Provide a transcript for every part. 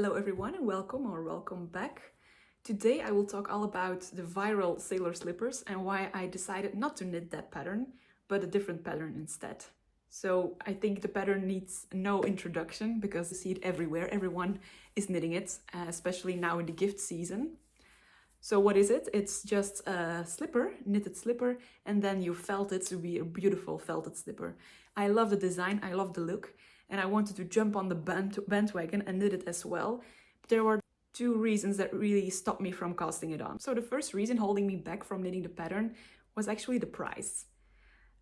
Hello everyone and welcome back. Today I will talk all about the viral sailor slippers and why I decided not to knit that pattern, but a different pattern instead. So I think the pattern needs no introduction because you see it everywhere. Everyone is knitting it, especially now in the gift season. So what is it? It's just a slipper, knitted slipper, and then you felt it to be a beautiful felted slipper. I love the design, I love the look, and I wanted to jump on the bandwagon and knit it as well. There were two reasons that really stopped me from casting it on. So the first reason holding me back from knitting the pattern was actually the price.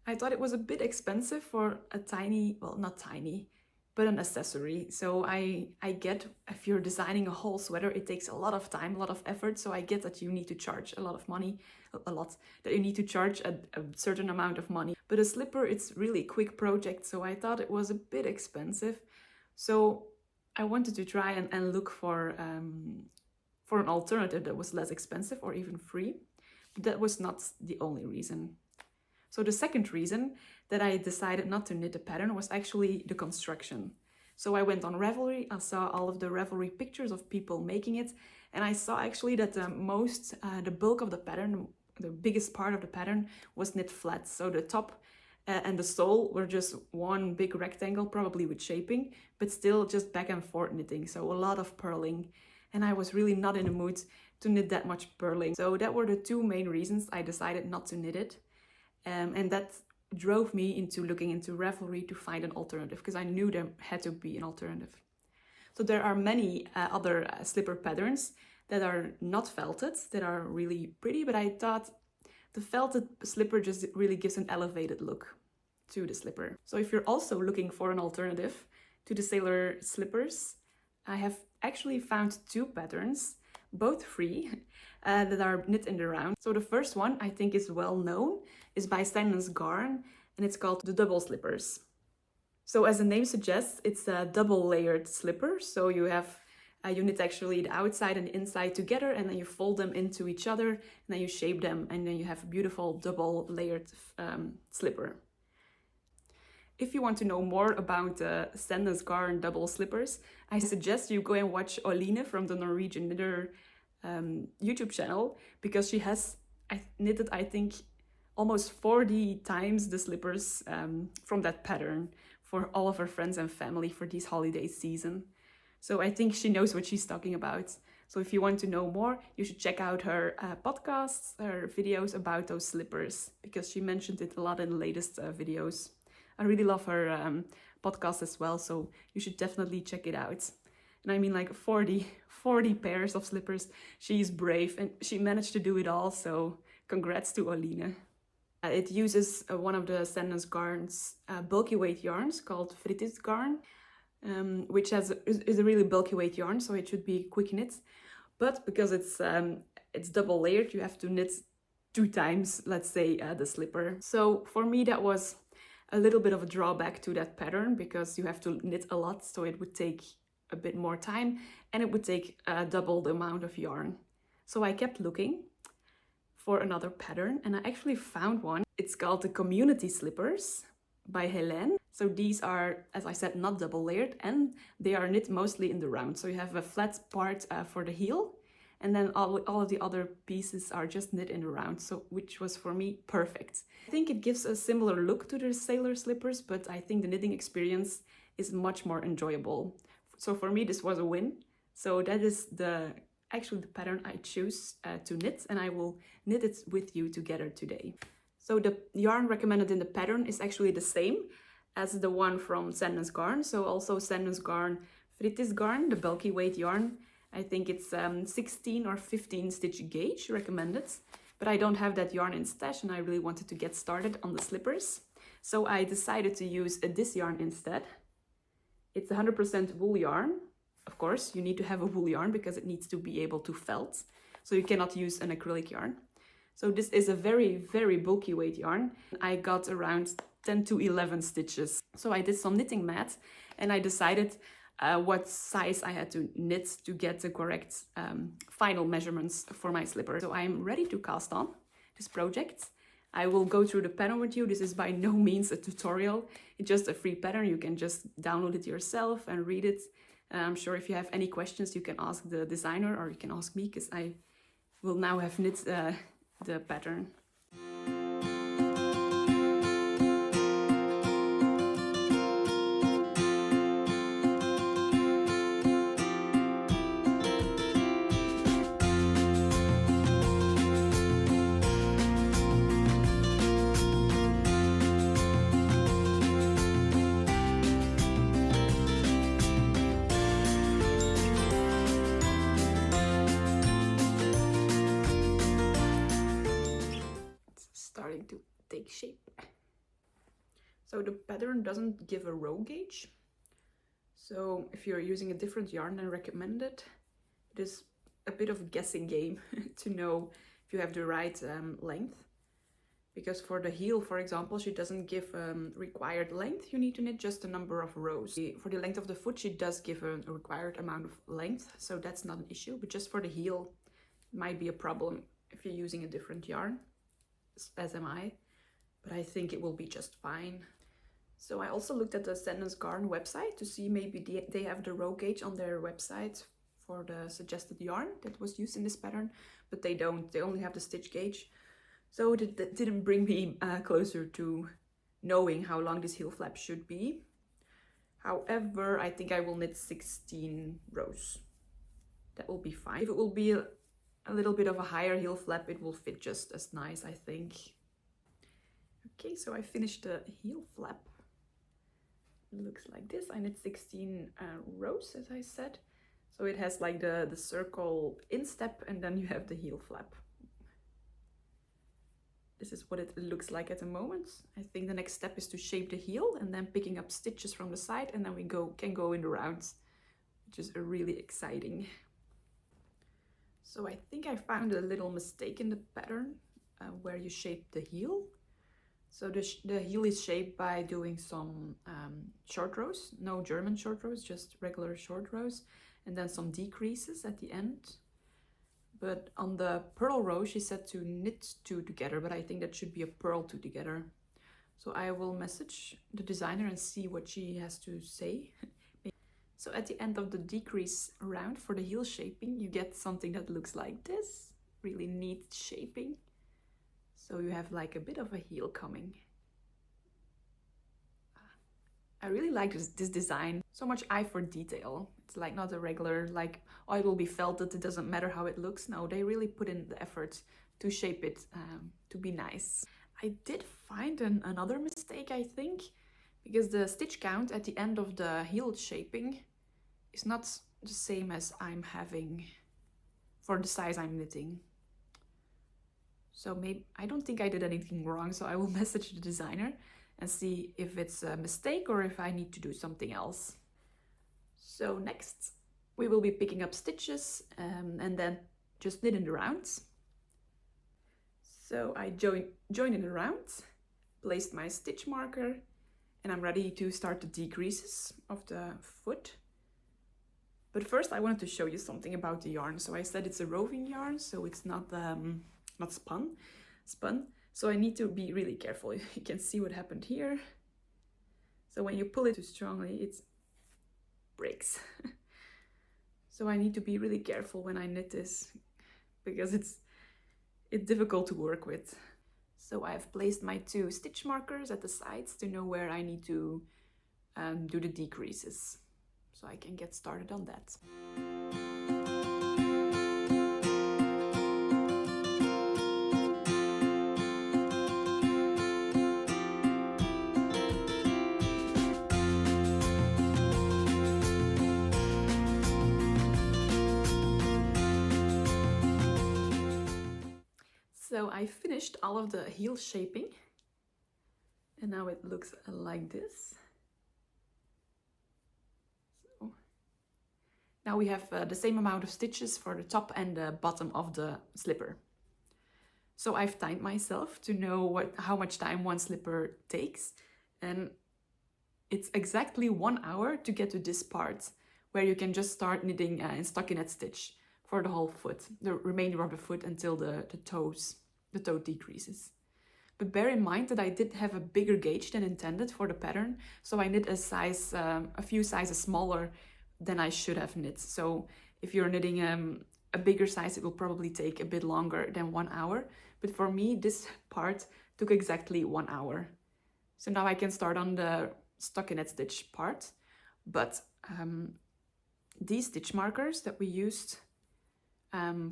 I thought it was a bit expensive for a tiny, well, not tiny, but an accessory. So I get, if you're designing a whole sweater, it takes a lot of time, a lot of effort. So I get that you need to charge a lot of money, that you need to charge a certain amount of money. But a slipper, it's really a quick project. So I thought it was a bit expensive. So I wanted to try and look for an alternative that was less expensive or even free. But that was not the only reason. So the second reason that I decided not to knit the pattern was actually the construction. So I went on Ravelry, I saw all of the Ravelry pictures of people making it, and I saw actually that the bulk of the pattern, the biggest part of the pattern was knit flat. So the top and the sole were just one big rectangle, probably with shaping, but still just back and forth knitting. So a lot of purling, and I was really not in the mood to knit that much purling. So that were the two main reasons I decided not to knit it. And that drove me into looking into Ravelry to find an alternative because I knew there had to be an alternative. So there are many other slipper patterns that are not felted, that are really pretty, but I thought the felted slipper just really gives an elevated look to the slipper. So if you're also looking for an alternative to the sailor slippers, I have actually found two patterns, both free, that are knit in the round. So the first one I think is well known, is by Steinman's Garn, and it's called the double slippers. So as the name suggests, it's a double layered slipper. So you have you knit actually the outside and the inside together, and then you fold them into each other, and then you shape them, and then you have a beautiful double layered slipper. If you want to know more about the Steinman's Garn double slippers, I suggest you go and watch Oline from the Norwegian Knitter YouTube channel, because she has knitted, I think, almost 40 times the slippers from that pattern for all of her friends and family for this holiday season. So I think she knows what she's talking about. So if you want to know more, you should check out her podcasts, her videos about those slippers, because she mentioned it a lot in the latest videos. I really love her podcast as well, so you should definitely check it out. And I mean, like 40 pairs of slippers. She's brave and she managed to do it all, so congrats to Oline. It uses one of the Steinman's Garn's bulky weight yarns called Fritis Garn, which is a really bulky weight yarn, so it should be quick knit. But because it's double layered, you have to knit 2 times, let's say, the slipper. So for me, that was a little bit of a drawback to that pattern, because you have to knit a lot, so it would take a bit more time and it would take double the amount of yarn. So I kept looking for another pattern, and I actually found one. It's called the Community Slippers by Helene. So these are, as I said, not double layered, and they are knit mostly in the round. So you have a flat part for the heel, and then all of the other pieces are just knit in the round, so which was for me perfect. I think it gives a similar look to the sailor slippers, but I think the knitting experience is much more enjoyable. So for me, this was a win. So that is actually the pattern I choose to knit, and I will knit it with you together today. So the yarn recommended in the pattern is actually the same as the one from Steinman's Garn. So also Steinman's Garn Fritis Garn, the bulky weight yarn. I think it's 16 or 15 stitch gauge recommended, but I don't have that yarn in stash, and I really wanted to get started on the slippers. So I decided to use this yarn instead. It's 100% wool yarn. Of course, you need to have a wool yarn because it needs to be able to felt. So you cannot use an acrylic yarn. So this is a very, very bulky weight yarn. I got around 10 to 11 stitches. So I did some knitting math, and I decided what size I had to knit to get the correct final measurements for my slipper. So I'm ready to cast on this project. I will go through the pattern with you. This is by no means a tutorial. It's just a free pattern. You can just download it yourself and read it. I'm sure if you have any questions, you can ask the designer or you can ask me, because I will now have knit the pattern. Starting to take shape. So the pattern doesn't give a row gauge. So if you're using a different yarn than recommended, it is a bit of a guessing game to know if you have the right length. Because for the heel, for example, she doesn't give required length. You need to knit just a number of rows. For the length of the foot, she does give a required amount of length, so that's not an issue. But just for the heel, it might be a problem if you're using a different yarn, as am I. But I think it will be just fine. So I also looked at the Sandnes Garn website to see maybe they have the row gauge on their website for the suggested yarn that was used in this pattern, but they don't. They only have the stitch gauge. So that didn't bring me closer to knowing how long this heel flap should be. However, I think I will knit 16 rows. That will be fine. If it will be a little bit of a higher heel flap, it will fit just as nice, I think. Okay, so I finished the heel flap. It looks like this. I knit 16 rows, as I said. So it has like the circle instep, and then you have the heel flap. This is what it looks like at the moment. I think the next step is to shape the heel and then picking up stitches from the side, and then we can go in the rounds, which is really exciting. So I think I found a little mistake in the pattern where you shape the heel. So the heel is shaped by doing some short rows, no German short rows, just regular short rows, and then some decreases at the end. But on the purl row, she said to knit 2 together, but I think that should be a purl 2 together. So I will message the designer and see what she has to say. So at the end of the decrease round for the heel shaping, you get something that looks like this, really neat shaping. So you have like a bit of a heel coming. I really like this design. So much eye for detail. It's like not a regular, like, oh, it will be felted, it doesn't matter how it looks. No, they really put in the effort to shape it to be nice. I did find another mistake, I think, because the stitch count at the end of the heel shaping is not the same as I'm having for the size I'm knitting. So maybe, I don't think I did anything wrong, so I will message the designer and see if it's a mistake or if I need to do something else. So next, we will be picking up stitches and then just knit in the rounds. So I joined in the rounds, placed my stitch marker, and I'm ready to start the decreases of the foot. But first I wanted to show you something about the yarn. So I said it's a roving yarn, so it's not spun. So I need to be really careful. You can see what happened here. So when you pull it too strongly, it breaks. So I need to be really careful when I knit this, because it's difficult to work with. So I have placed my 2 stitch markers at the sides to know where I need to do the decreases. So I can get started on that. So I finished all of the heel shaping, and now it looks like this. So now we have the same amount of stitches for the top and the bottom of the slipper. So I've timed myself to know how much time one slipper takes, and it's exactly 1 hour to get to this part where you can just start knitting in stockinette stitch for the whole foot, the remainder of the foot until the toe decreases. But bear in mind that I did have a bigger gauge than intended for the pattern, so I knit a few sizes smaller than I should have knit. So if you're knitting a bigger size, it will probably take a bit longer than 1 hour. But for me, this part took exactly 1 hour. So now I can start on the stockinette stitch part. But these stitch markers that we used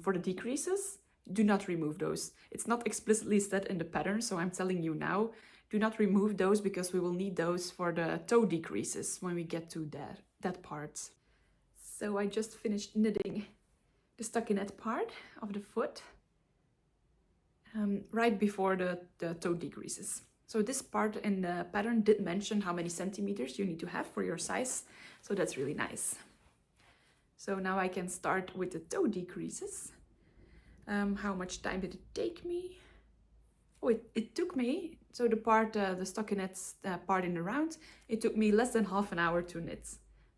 for the decreases, do not remove those. It's not explicitly said in the pattern, so I'm telling you now, do not remove those because we will need those for the toe decreases when we get to that part. So I just finished knitting the stockinette part of the foot right before the toe decreases. So this part in the pattern did mention how many centimeters you need to have for your size, so that's really nice. So now I can start with the toe decreases. How much time did it take me? Oh, it took me, so the part, the stockinette part in the round, it took me less than half an hour to knit.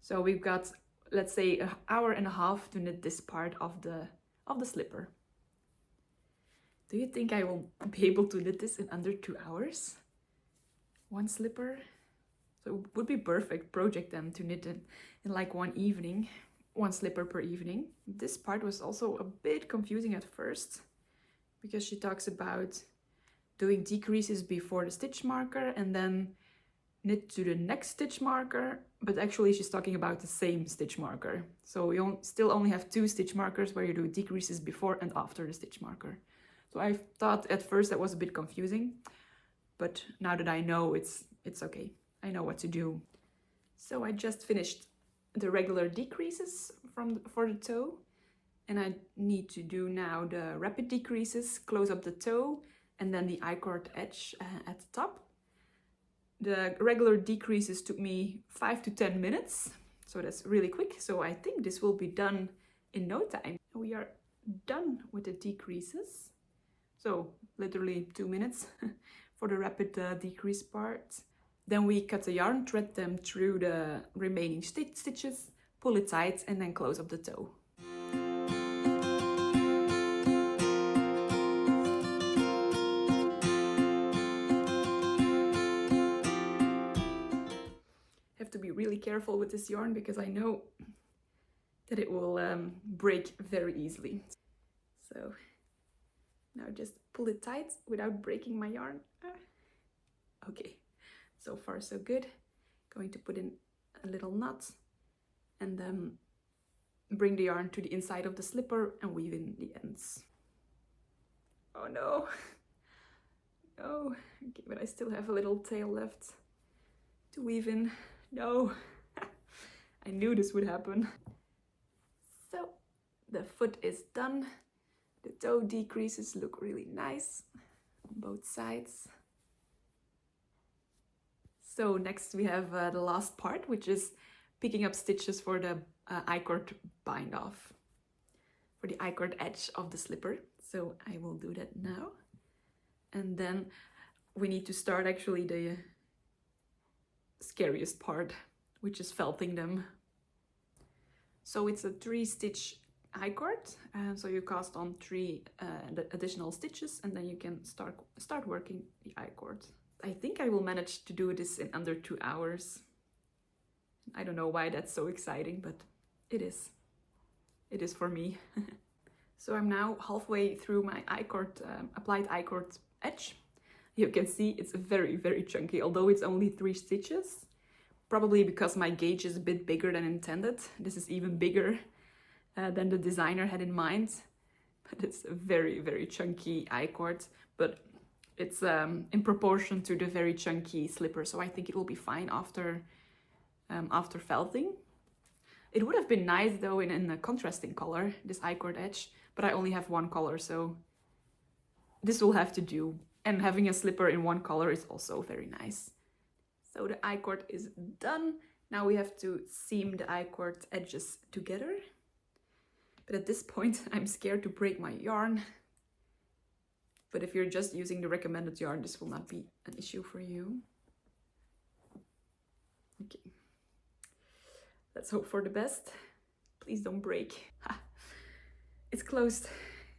So we've got, let's say, an hour and a half to knit this part of the slipper. Do you think I will be able to knit this in under 2 hours? One slipper? So it would be perfect project then to knit it in like one evening, one slipper per evening. This part was also a bit confusing at first because she talks about doing decreases before the stitch marker and then knit to the next stitch marker, but actually she's talking about the same stitch marker. So you still only have 2 stitch markers where you do decreases before and after the stitch marker. So I thought at first that was a bit confusing, but now that I know, it's okay. I know what to do. So I just finished the regular decreases for the toe, and I need to do now the rapid decreases, close up the toe, and then the I-cord edge at the top. The regular decreases took me 5 to 10 minutes, so that's really quick. So I think this will be done in no time. We are done with the decreases. So literally 2 minutes for the rapid decrease part. Then we cut the yarn, thread them through the remaining stitches, pull it tight, and then close up the toe. Have to be really careful with this yarn because I know that it will break very easily. So now just pull it tight without breaking my yarn. Okay, so far so good. Going to put in a little knot and then bring the yarn to the inside of the slipper and weave in the ends. Oh no, no, okay, but I still have a little tail left to weave in. No, I knew this would happen. So the foot is done. The toe decreases look really nice on both sides. So next we have the last part, which is picking up stitches for the I-cord bind off, for the I-cord edge of the slipper. So I will do that now. And then we need to start actually the scariest part, which is felting them. So it's a 3-stitch I-cord, so you cast on 3 additional stitches and then you can start working the I-cord. I think I will manage to do this in under 2 hours. I don't know why that's so exciting, but it is. It is for me. So I'm now halfway through my I-cord, applied I-cord edge. You can see it's very, very chunky, although it's only 3 stitches. Probably because my gauge is a bit bigger than intended. This is even bigger than the designer had in mind. But it's a very, very chunky I-cord, but it's in proportion to the very chunky slipper, so I think it will be fine after felting. It would have been nice though in a contrasting color, this I-cord edge, but I only have one color, so this will have to do. And having a slipper in one color is also very nice. So the I-cord is done. Now we have to seam the I-cord edges together. But at this point, I'm scared to break my yarn. But if you're just using the recommended yarn, this will not be an issue for you. Okay. Let's hope for the best. Please don't break. Ha. It's closed.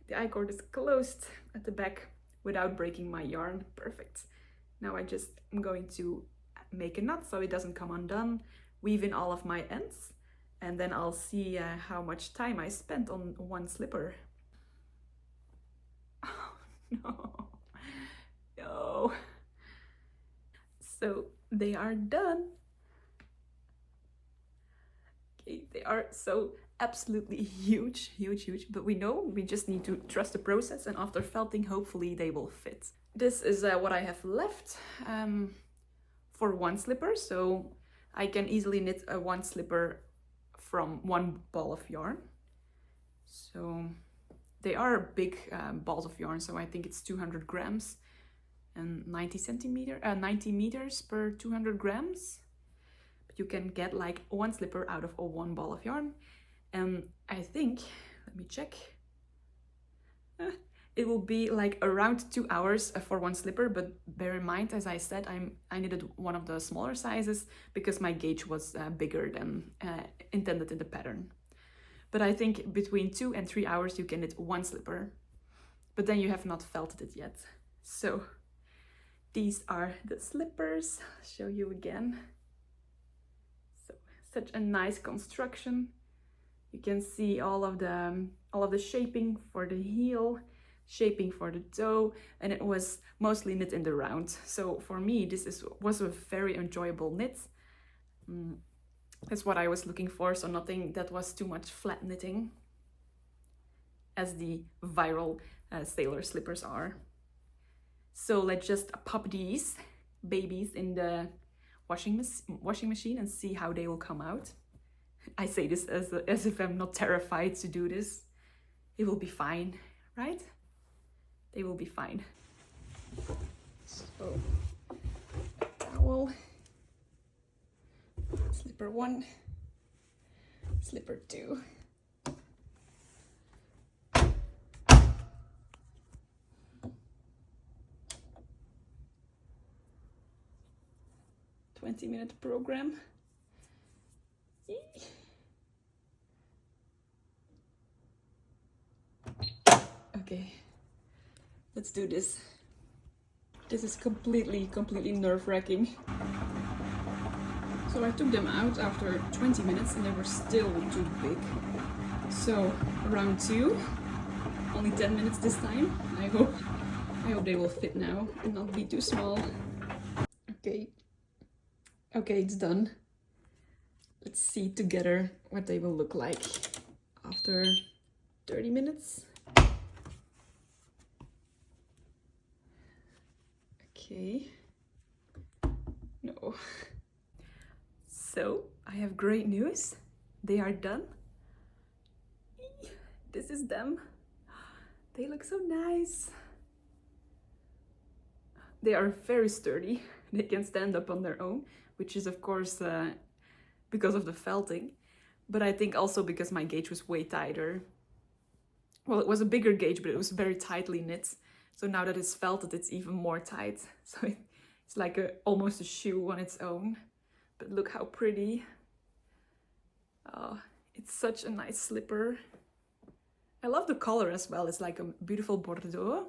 The I-cord is closed at the back without breaking my yarn. Perfect. Now I'm going to make a knot so it doesn't come undone. Weave in all of my ends and then I'll see how much time I spent on one slipper. Oh, no. No. So they are done. Okay, they are so absolutely huge, but we know we just need to trust the process, and after felting, hopefully they will fit. This is what I have left for one slipper, so I can easily knit one slipper from one ball of yarn. So they are big balls of yarn, so I think it's 200 grams and 90 meters per 200 grams. But you can get like one slipper out of one ball of yarn. And I think, let me check, it will be like around 2 hours for one slipper, but bear in mind, as I said, I needed one of the smaller sizes because my gauge was bigger than intended in the pattern. But I think between 2 and 3 hours you can knit one slipper, but then you have not felted it yet. So these are the slippers. I'll show you again. So such a nice construction. You can see all of the shaping for the heel, shaping for the toe, and it was mostly knit in the round. So for me, this was a very enjoyable knit. That's what I was looking for, so nothing that was too much flat knitting, as the viral sailor slippers are. So let's just pop these babies in the washing machine and see how they will come out. I say this as if I'm not terrified to do this. It will be fine, right? They will be fine. So, towel, slipper 1, slipper 2. Minute program. Okay, let's do this. This is completely nerve-wracking. So I took them out after 20 minutes and they were still too big. So round 2, only 10 minutes this time. I hope they will fit now and not be too small. Okay, it's done. Let's see together what they will look like after 30 minutes. Okay. No. So, I have great news. They are done. This is them. They look so nice. They are very sturdy. They can stand up on their own, which is of course because of the felting, but I think also because my gauge was way tighter. Well, it was a bigger gauge, but it was very tightly knit. So now that it's felted, it's even more tight. So it's like almost a shoe on its own. But look how pretty. Oh, it's such a nice slipper. I love the color as well. It's like a beautiful Bordeaux.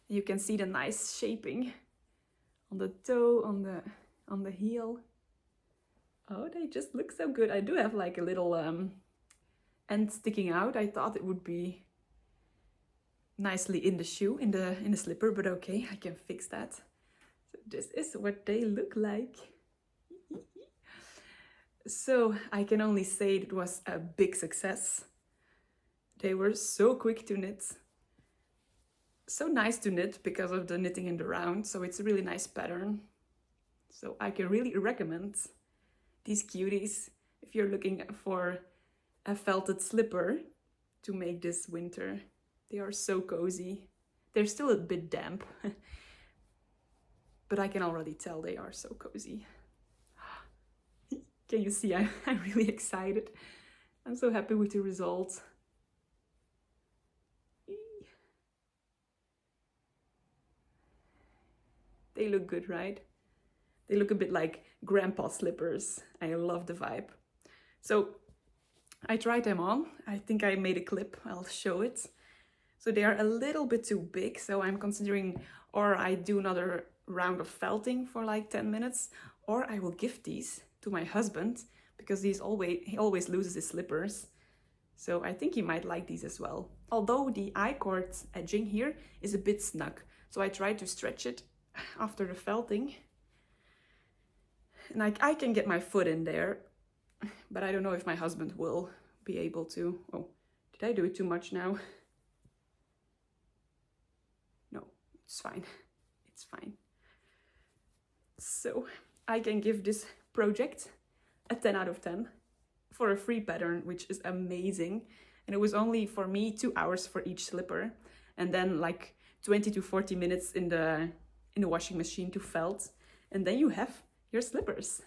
You can see the nice shaping on the toe, on the heel. Oh, they just look so good. I do have like a little end sticking out. I thought it would be nicely in the shoe, in the slipper, but okay, I can fix that. So this is what they look like. So I can only say it was a big success. They were so quick to knit. So nice to knit because of the knitting in the round, so it's a really nice pattern. So I can really recommend these cuties if you're looking for a felted slipper to make this winter. They are so cozy. They're still a bit damp, but I can already tell they are so cozy. Can you see? I'm really excited. I'm so happy with the results. They look good, right? They look a bit like grandpa slippers. I love the vibe. So I tried them on. I think I made a clip. I'll show it. So they are a little bit too big. So I'm considering, or I do another round of felting for like 10 minutes, or I will gift these to my husband because he always loses his slippers. So I think he might like these as well. Although the I-cord edging here is a bit snug. So I tried to stretch it after the felting. And I can get my foot in there, but I don't know if my husband will be able to. Oh, did I do it too much now? No, it's fine. It's fine. So I can give this project a 10 out of 10 for a free pattern, which is amazing. And it was only for me 2 hours for each slipper, and then like 20 to 40 minutes in the washing machine to felt, and then you have your slippers.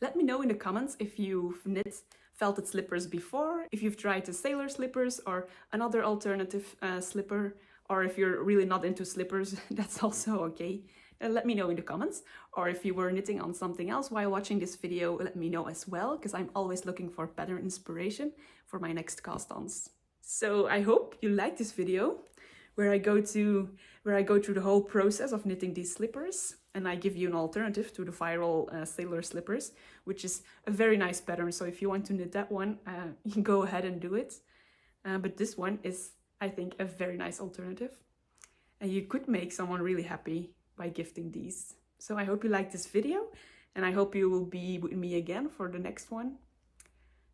Let me know in the comments if you've knit felted slippers before, if you've tried the sailor slippers or another alternative slipper, or if you're really not into slippers, that's also okay. Let me know in the comments. Or if you were knitting on something else while watching this video, let me know as well, because I'm always looking for pattern inspiration for my next cast-ons. So I hope you liked this video, where I go through the whole process of knitting these slippers, and I give you an alternative to the viral sailor slippers, which is a very nice pattern. So if you want to knit that one, you can go ahead and do it. But this one is, I think, a very nice alternative, and you could make someone really happy by gifting these. So I hope you liked this video, and I hope you will be with me again for the next one.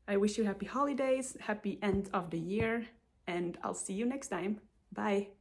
I wish you happy holidays, happy end of the year, and I'll see you next time. Bye.